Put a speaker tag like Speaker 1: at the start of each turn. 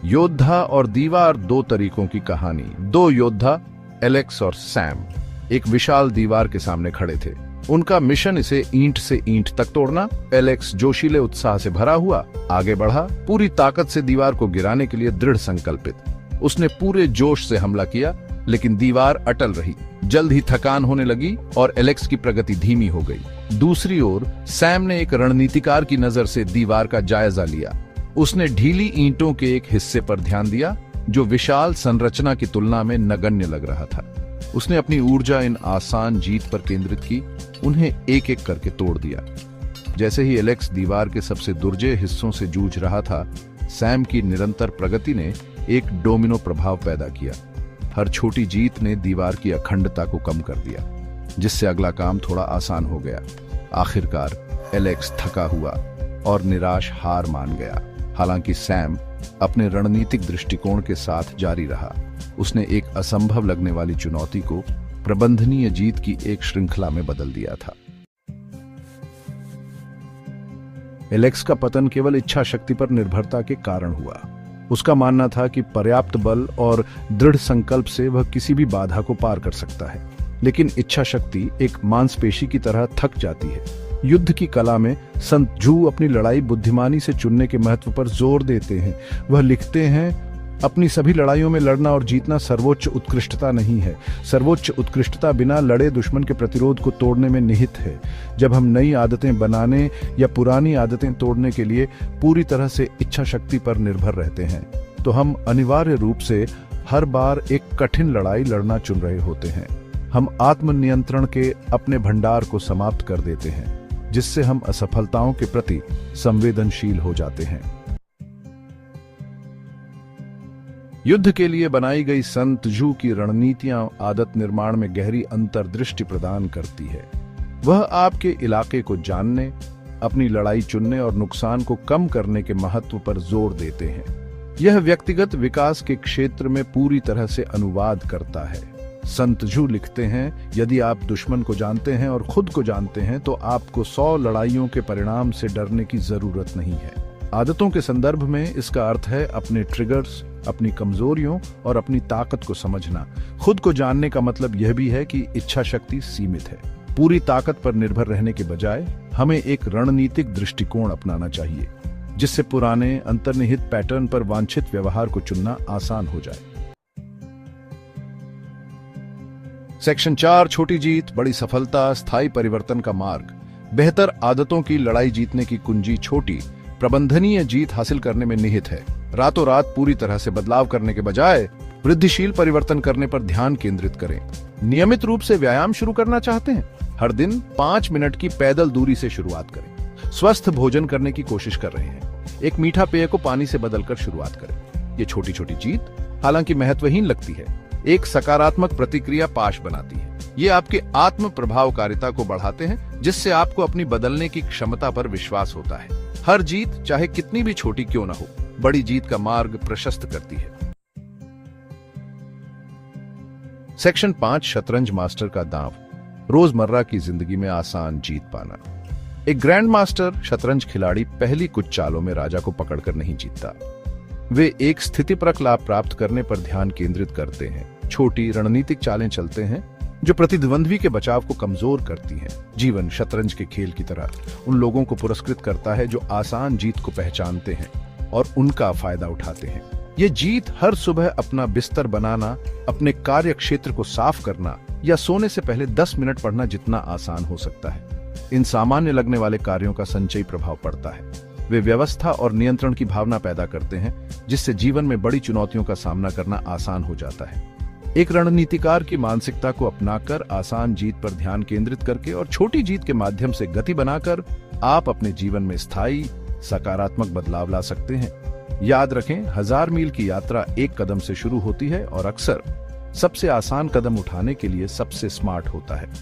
Speaker 1: योद्धा और दीवार, दो तरीकों की कहानी। दो योद्धा, एलेक्स और सैम, एक विशाल दीवार के सामने खड़े थे। उनका मिशन इसे ईंट से ईंट तक तोड़ना। एलेक्स जोशीले उत्साह से भरा हुआ आगे बढ़ा, पूरी ताकत से दीवार को गिराने के लिए दृढ़ संकल्पित। उसने पूरे जोश से हमला किया, लेकिन दीवार अटल रही। जल्द ही थकान होने लगी और एलेक्स की प्रगति धीमी हो गई। दूसरी ओर सैम ने एक रणनीतिकार की नजर से दीवार का जायजा लिया। उसने ढीली ईंटों के एक हिस्से पर ध्यान दिया जो विशाल संरचना की तुलना में नगण्य लग रहा था। उसने अपनी ऊर्जा इन आसान जीत पर केंद्रित की, उन्हें एक एक करके तोड़ दिया। जैसे ही एलेक्स दीवार के सबसे दुर्जय हिस्सों से जूझ रहा था, सैम की निरंतर प्रगति ने एक डोमिनो प्रभाव पैदा किया। हर छोटी जीत ने दीवार की अखंडता को कम कर दिया, जिससे अगला काम थोड़ा आसान हो गया। आखिरकार एलेक्स थका हुआ और निराश हार मान गया। हालांकि सैम अपने रणनीतिक दृष्टिकोण के साथ जारी रहा। उसने एक असंभव लगने वाली चुनौती को प्रबंधनीय जीत की एक श्रृंखला में बदल दिया था। एलेक्स का पतन केवल इच्छा शक्ति पर निर्भरता के कारण हुआ। उसका मानना था कि पर्याप्त बल और दृढ़ संकल्प से वह किसी भी बाधा को पार कर सकता है, लेकिन इच्छा शक्ति एक मांसपेशी की तरह थक जाती है। युद्ध की कला में संत जू अपनी लड़ाई बुद्धिमानी से चुनने के महत्व पर जोर देते हैं। वह लिखते हैं, अपनी सभी लड़ाइयों में लड़ना और जीतना सर्वोच्च उत्कृष्टता नहीं है। सर्वोच्च उत्कृष्टता बिना लड़े दुश्मन के प्रतिरोध को तोड़ने में निहित है। जब हम नई आदतें बनाने या पुरानी आदतें तोड़ने के लिए पूरी तरह से इच्छा शक्ति पर निर्भर रहते हैं, तो हम अनिवार्य रूप से हर बार एक कठिन लड़ाई लड़ना चुन रहे होते हैं। हम आत्मनियंत्रण के अपने भंडार को समाप्त कर देते हैं, जिससे हम असफलताओं के प्रति संवेदनशील हो जाते हैं। युद्ध के लिए बनाई गई संत जू की रणनीतियां आदत निर्माण में गहरी अंतर्दृष्टि प्रदान करती है। वह आपके इलाके को जानने, अपनी लड़ाई चुनने और नुकसान को कम करने के महत्व पर जोर देते हैं। यह व्यक्तिगत विकास के क्षेत्र में पूरी तरह से अनुवाद करता है। संत जू लिखते हैं, यदि आप दुश्मन को जानते हैं और खुद को जानते हैं, तो आपको 100 लड़ाइयों के परिणाम से डरने की जरूरत नहीं है। आदतों के संदर्भ में इसका अर्थ है अपने ट्रिगर्स, अपनी कमजोरियों और अपनी ताकत को समझना। खुद को जानने का मतलब यह भी है कि इच्छा शक्ति सीमित है। पूरी ताकत पर निर्भर रहने के बजाय हमें एक रणनीतिक दृष्टिकोण अपनाना चाहिए, जिससे पुराने अंतर्निहित पैटर्न पर वांछित व्यवहार को चुनना आसान हो जाए। सेक्शन 4, छोटी जीत, बड़ी सफलता, स्थायी परिवर्तन का मार्ग। बेहतर आदतों की लड़ाई जीतने की कुंजी छोटी, प्रबंधनीय जीत हासिल करने में निहित है। रातों रात पूरी तरह से बदलाव करने के बजाय वृद्धिशील परिवर्तन करने पर ध्यान केंद्रित करें। नियमित रूप से व्यायाम शुरू करना चाहते हैं? हर दिन 5 मिनट की पैदल दूरी से शुरुआत करें। स्वस्थ भोजन करने की कोशिश कर रहे हैं? एक मीठा पेय को पानी से बदलकर शुरुआत करें। ये छोटी छोटी जीत, हालांकि महत्वहीन लगती है, एक सकारात्मक प्रतिक्रिया पाश बनाती है। ये आपके आत्म प्रभावकारिता को बढ़ाते हैं, जिससे आपको अपनी बदलने की क्षमता पर विश्वास होता है। हर जीत, चाहे कितनी भी छोटी क्यों न हो, बड़ी जीत का मार्ग प्रशस्त करती है। सेक्शन 5, शतरंज मास्टर का दांव, रोजमर्रा की जिंदगी में आसान जीत पाना। एक ग्रैंड मास्टर शतरंज खिलाड़ी पहली कुछ चालों में राजा को पकड़कर नहीं जीतता। वे एक स्थितिपरक लाभ प्राप्त करने पर ध्यान केंद्रित करते हैं। छोटी रणनीतिक चालें चलते हैं जो प्रतिद्वंद्वी के बचाव को कमजोर करती हैं। जीवन शतरंज के खेल की तरह उन लोगों को पुरस्कृत करता है जो आसान जीत को पहचानते हैं और उनका फायदा उठाते हैं। ये जीत हर सुबह अपना बिस्तर बनाना, अपने कार्य क्षेत्र को साफ करना या सोने से पहले 10 मिनट पढ़ना जितना आसान हो सकता है। इन सामान्य लगने वाले कार्यों का संचयी प्रभाव पड़ता है। वे व्यवस्था और नियंत्रण की भावना पैदा करते हैं, जिससे जीवन में बड़ी चुनौतियों का सामना करना आसान हो जाता है। एक रणनीतिकार की मानसिकता को अपनाकर, आसान जीत पर ध्यान केंद्रित करके और छोटी जीत के माध्यम से गति बनाकर आप अपने जीवन में स्थायी सकारात्मक बदलाव ला सकते हैं। याद रखें, 1000 मील की यात्रा एक कदम से शुरू होती है और अक्सर सबसे आसान कदम उठाने के लिए सबसे स्मार्ट होता है।